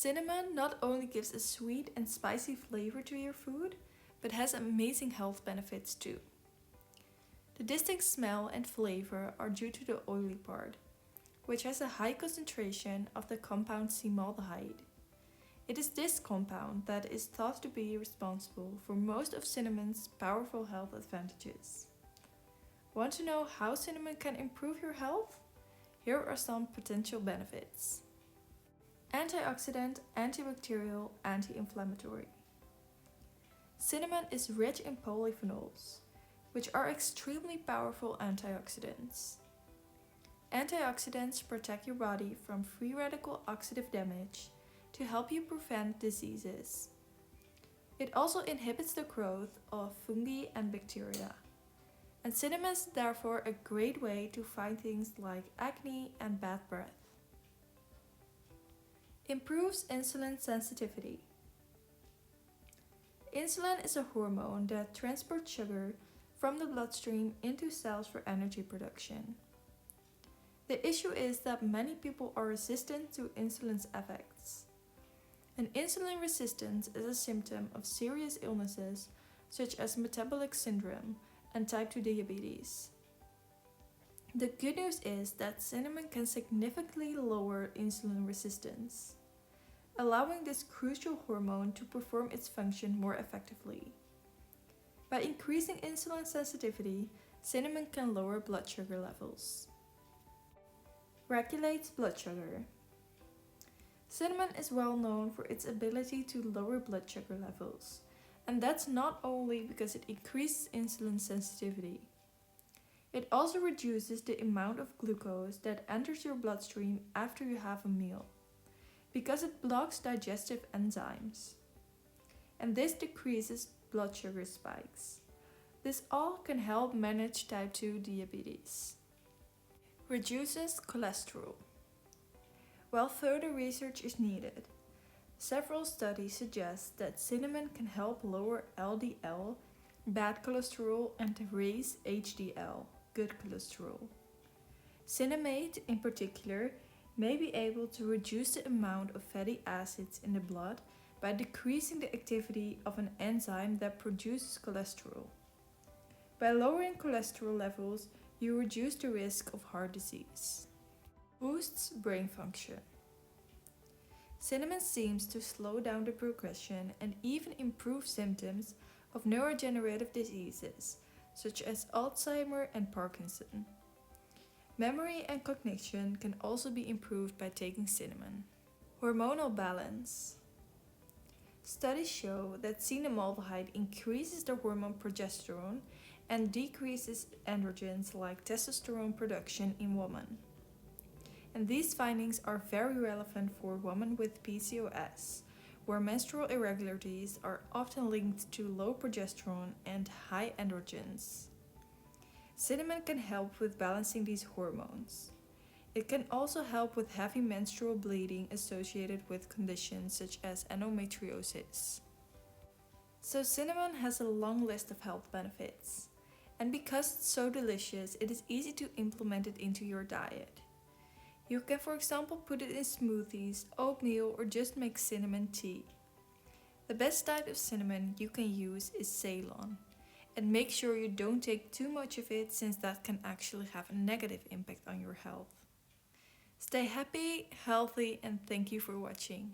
Cinnamon not only gives a sweet and spicy flavor to your food, but has amazing health benefits too. The distinct smell and flavor are due to the oily part, which has a high concentration of the compound cemaldehyde. It is this compound that is thought to be responsible for most of cinnamon's powerful health advantages. Want to know how cinnamon can improve your health? Here are some potential benefits. Antioxidant, antibacterial, anti-inflammatory. Cinnamon is rich in polyphenols, which are extremely powerful antioxidants. Antioxidants protect your body from free radical oxidative damage to help you prevent diseases. It also inhibits the growth of fungi and bacteria. And cinnamon is therefore a great way to fight things like acne and bad breath. Improves insulin sensitivity. Insulin is a hormone that transports sugar from the bloodstream into cells for energy production. The issue is that many people are resistant to insulin's effects. And insulin resistance is a symptom of serious illnesses such as metabolic syndrome and type 2 diabetes. The good news is that cinnamon can significantly lower insulin resistance, allowing this crucial hormone to perform its function more effectively. By increasing insulin sensitivity, cinnamon can lower blood sugar levels. Regulates blood sugar. Cinnamon is well known for its ability to lower blood sugar levels, and that's not only because it increases insulin sensitivity. It also reduces the amount of glucose that enters your bloodstream after you have a meal, because it blocks digestive enzymes. And this decreases blood sugar spikes. This all can help manage type 2 diabetes. Reduces cholesterol. While further research is needed, several studies suggest that cinnamon can help lower LDL, bad cholesterol, and raise HDL, good cholesterol. Cinnamate, in particular, may be able to reduce the amount of fatty acids in the blood by decreasing the activity of an enzyme that produces cholesterol. By lowering cholesterol levels, you reduce the risk of heart disease. Boosts brain function. Cinnamon seems to slow down the progression and even improve symptoms of neurodegenerative diseases such as Alzheimer's and Parkinson. Memory and cognition can also be improved by taking cinnamon. Hormonal balance. Studies show that cemaldehyde increases the hormone progesterone and decreases androgens like testosterone production in women. And these findings are very relevant for women with PCOS, where menstrual irregularities are often linked to low progesterone and high androgens. Cinnamon can help with balancing these hormones. It can also help with heavy menstrual bleeding associated with conditions such as endometriosis. So cinnamon has a long list of health benefits. And because it's so delicious, it is easy to implement it into your diet. You can, for example, put it in smoothies, oatmeal, or just make cinnamon tea. The best type of cinnamon you can use is Ceylon. And make sure you don't take too much of it, since that can actually have a negative impact on your health. Stay happy, healthy, and thank you for watching.